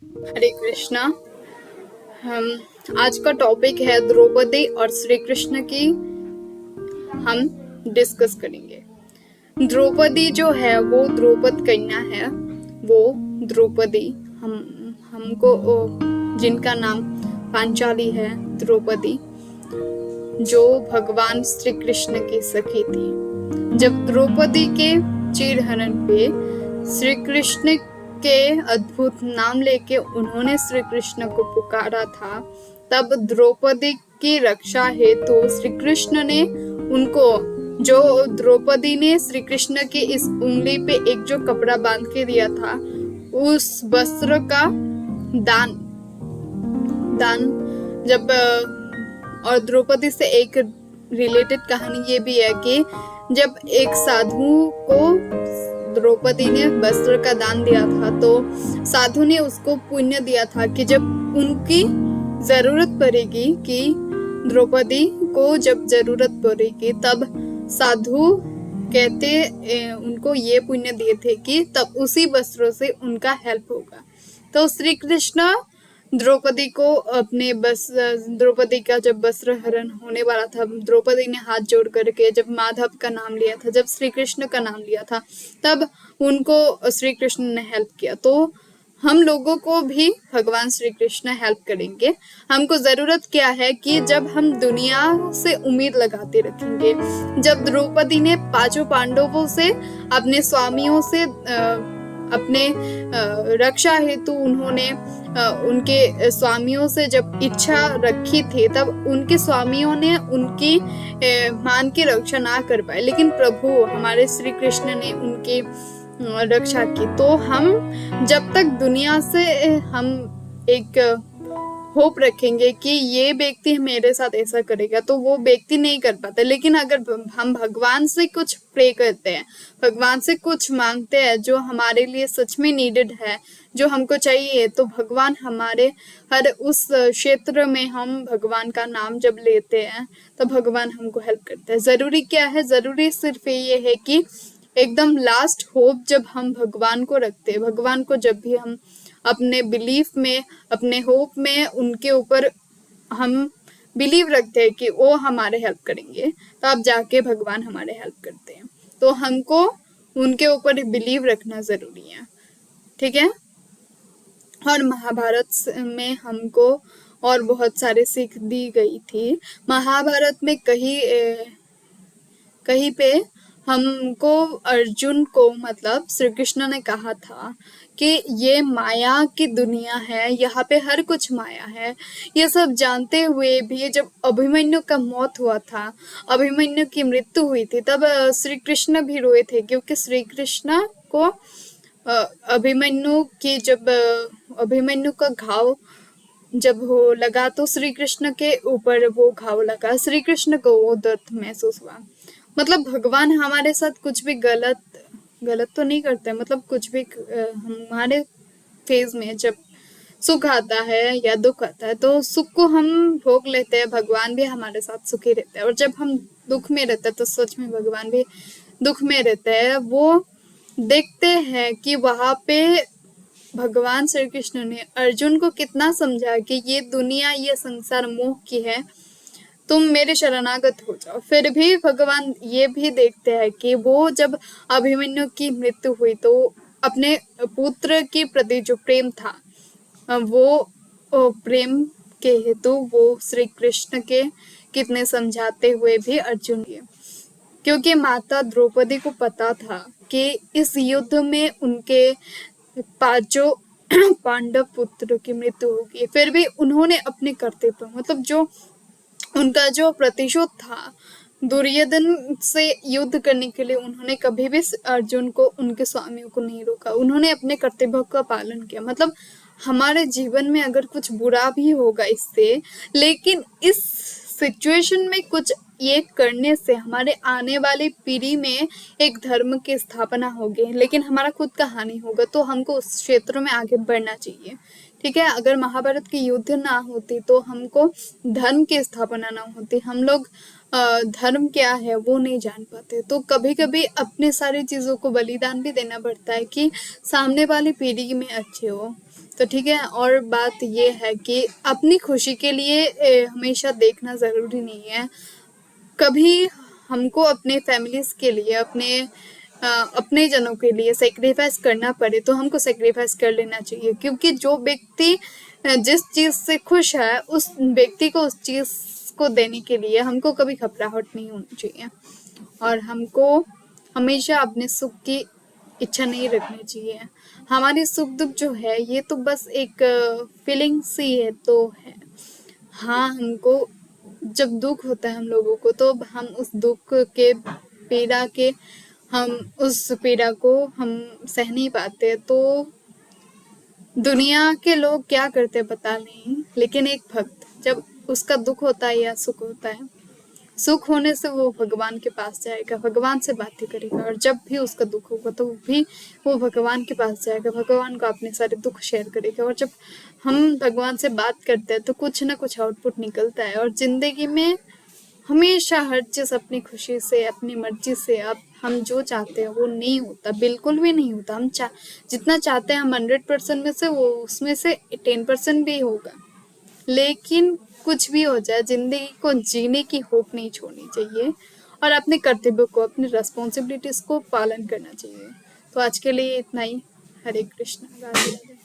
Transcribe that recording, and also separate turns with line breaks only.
हरे कृष्णा। हम आज का टॉपिक है द्रौपदी और श्री कृष्ण की हम डिस्कस करेंगे। द्रौपदी जो है वो द्रौपद कन्या है। वो द्रौपदी हमको जिनका नाम पांचाली है, द्रौपदी, जो भगवान श्री कृष्ण की सखी थी। जब द्रौपदी के चीरहरण पे श्री कृष्ण के अद्भुत नाम लेके उन्होंने श्री कृष्ण को पुकारा था, तब द्रौपदी की रक्षा हेतु श्री कृष्ण ने उनको, जो द्रौपदी ने श्री कृष्ण की इस उंगली पे एक जो कपड़ा बांध के दिया था, उस वस्त्र का दान जब और द्रौपदी से एक रिलेटेड कहानी ये भी है कि जब एक साधु को द्रौपदी ने वस्त्र का दान दिया था, तो साधु ने उसको पुण्य दिया था कि जब उनकी जरूरत पड़ेगी, कि द्रौपदी को जब जरूरत पड़ेगी, तब साधु कहते उनको ये पुण्य दिए थे कि तब उसी वस्त्रों से उनका हेल्प होगा। तो श्री कृष्ण द्रौपदी को अपने द्रौपदी का जब वस्त्र हरण होने वाला था, द्रौपदी ने हाथ जोड़ करके जब माधव का नाम लिया था, जब श्री कृष्ण का नाम लिया था, तब उनको श्री कृष्ण ने हेल्प किया। तो हम लोगों को भी भगवान श्री कृष्ण हेल्प करेंगे। हमको जरूरत क्या है कि जब हम दुनिया से उम्मीद लगाते रखेंगे, जब द्रौपदी ने पांचों पांडवों से, अपने स्वामियों से अपने रक्षा हेतु उन्होंने उनके स्वामियों से जब इच्छा रखी थी, तब उनके स्वामियों ने उनकी मान की रक्षा ना कर पाए, लेकिन प्रभु हमारे श्री कृष्ण ने उनकी रक्षा की। तो हम जब तक दुनिया से हम एक होप रखेंगे कि ये व्यक्ति मेरे साथ ऐसा करेगा, तो वो व्यक्ति नहीं कर पाता। लेकिन अगर हम भगवान से कुछ प्रे करते हैं, भगवान से कुछ मांगते हैं जो हमारे लिए सच में नीडेड है, जो हमको चाहिए, तो भगवान हमारे हर उस क्षेत्र में, हम भगवान का नाम जब लेते हैं तो भगवान हमको हेल्प करते हैं। जरूरी क्या है? जरूरी सिर्फ ये है कि एकदम लास्ट होप जब हम भगवान को रखते हैं, भगवान को जब भी हम अपने बिलीफ में, अपने होप में उनके ऊपर हम बिलीव रखते हैं कि वो हमारे हेल्प करेंगे, तब जाके भगवान हमारे हेल्प करते हैं। तो हमको उनके ऊपर बिलीव रखना जरूरी है, ठीक है। और महाभारत में हमको और बहुत सारे सीख दी गई थी। महाभारत में कहीं पे हमको अर्जुन को, मतलब श्री कृष्ण ने कहा था कि ये माया की दुनिया है, यहाँ पे हर कुछ माया है। ये सब जानते हुए भी जब अभिमन्यु का मौत हुआ था, अभिमन्यु की मृत्यु हुई थी, तब श्री कृष्ण भी रोए थे, क्योंकि श्री कृष्ण को अभिमन्यु का घाव जब हो लगा, तो श्री कृष्ण के ऊपर वो घाव लगा, श्री कृष्ण को वो दर्द महसूस हुआ। मतलब भगवान हमारे साथ कुछ भी गलत तो नहीं करते, मतलब कुछ भी हमारे फेज में जब सुख आता है या दुख आता है, तो सुख को हम भोग लेते हैं, भगवान भी हमारे साथ सुखी रहते हैं। और जब हम दुख में रहते हैं, तो सच में भगवान भी दुख में रहते हैं। वो देखते हैं कि वहां पे भगवान श्री कृष्ण ने अर्जुन को कितना समझा कि ये दुनिया, ये संसार मोह की है, तुम मेरे शरणागत हो जाओ। फिर भी भगवान ये भी देखते हैं कि वो जब अभिमन्यु की मृत्यु हुई, तो अपने पुत्र के प्रति जो प्रेम था, वो प्रेम के हेतु वो श्री कृष्ण के कितने समझाते हुए भी अर्जुन के, क्योंकि माता द्रौपदी को पता था कि इस युद्ध में उनके पांचों पांडव पुत्र की मृत्यु होगी, फिर भी उन्होंने अपने कर्तव्य, मतलब जो उनका जो प्रतिशोध था दुर्योधन से युद्ध करने के लिए, उन्होंने कभी भी अर्जुन को, उनके स्वामियों को नहीं रोका। उन्होंने अपने कर्तव्यों का पालन किया। मतलब हमारे जीवन में अगर कुछ बुरा भी होगा इससे, लेकिन इस सिचुएशन में कुछ ये करने से हमारे आने वाली पीढ़ी में एक धर्म की स्थापना होगी, लेकिन हमारा खुद का हानि होगा। तो हमको उस क्षेत्र में आगे बढ़ना चाहिए, ठीक है। अगर महाभारत की युद्ध ना होती, तो हमको धर्म की स्थापना ना होती, हम लोग धर्म क्या है वो नहीं जान पाते। तो कभी कभी अपने सारी चीजों को बलिदान भी देना पड़ता है कि सामने वाली पीढ़ी में अच्छे हो। तो ठीक है। और बात ये है कि अपनी खुशी के लिए हमेशा देखना ज़रूरी नहीं है। कभी हमको अपने फैमिलीज़ के लिए, अपने जनों के लिए सेक्रीफाइस करना पड़े तो हमको सेक्रीफाइस कर लेना चाहिए, क्योंकि जो व्यक्ति जिस चीज़ से खुश है उस व्यक्ति को उस चीज़ को देने के लिए हमको कभी घबराहट नहीं होनी चाहिए। और हमको हमेशा अपने सुख की इच्छा नहीं रखनी चाहिए। हमारी सुख दुख जो है ये तो बस एक फीलिंग्स ही है तो है। हाँ, हमको जब दुख होता है हम लोगों को, तो हम उस दुख के पीड़ा के हम उस पीड़ा को हम सह नहीं पाते। तो दुनिया के लोग क्या करते पता नहीं, लेकिन एक भक्त जब उसका दुख होता है या सुख होता है, सुख होने से वो भगवान के पास जाएगा, भगवान से बातें करेगा। और जब भी उसका दुख होगा तो भी वो भगवान के पास जाएगा, भगवान को अपने सारे दुख शेयर करेगा। और जब हम भगवान से बात करते हैं तो कुछ ना कुछ आउटपुट निकलता है। और जिंदगी में हमेशा हर चीज़ अपनी खुशी से, अपनी मर्जी से, अब हम जो चाहते हैं वो नहीं होता, बिल्कुल भी नहीं होता। जितना चाहते हैं हम 100% में से, वो उसमें से 10% भी होगा। लेकिन कुछ भी हो जाए, जिंदगी को जीने की होप नहीं छोड़नी चाहिए और अपने कर्तव्य को, अपनी रिस्पॉन्सिबिलिटीज को पालन करना चाहिए। तो आज के लिए इतना ही। हरे कृष्णा, राधे राधे।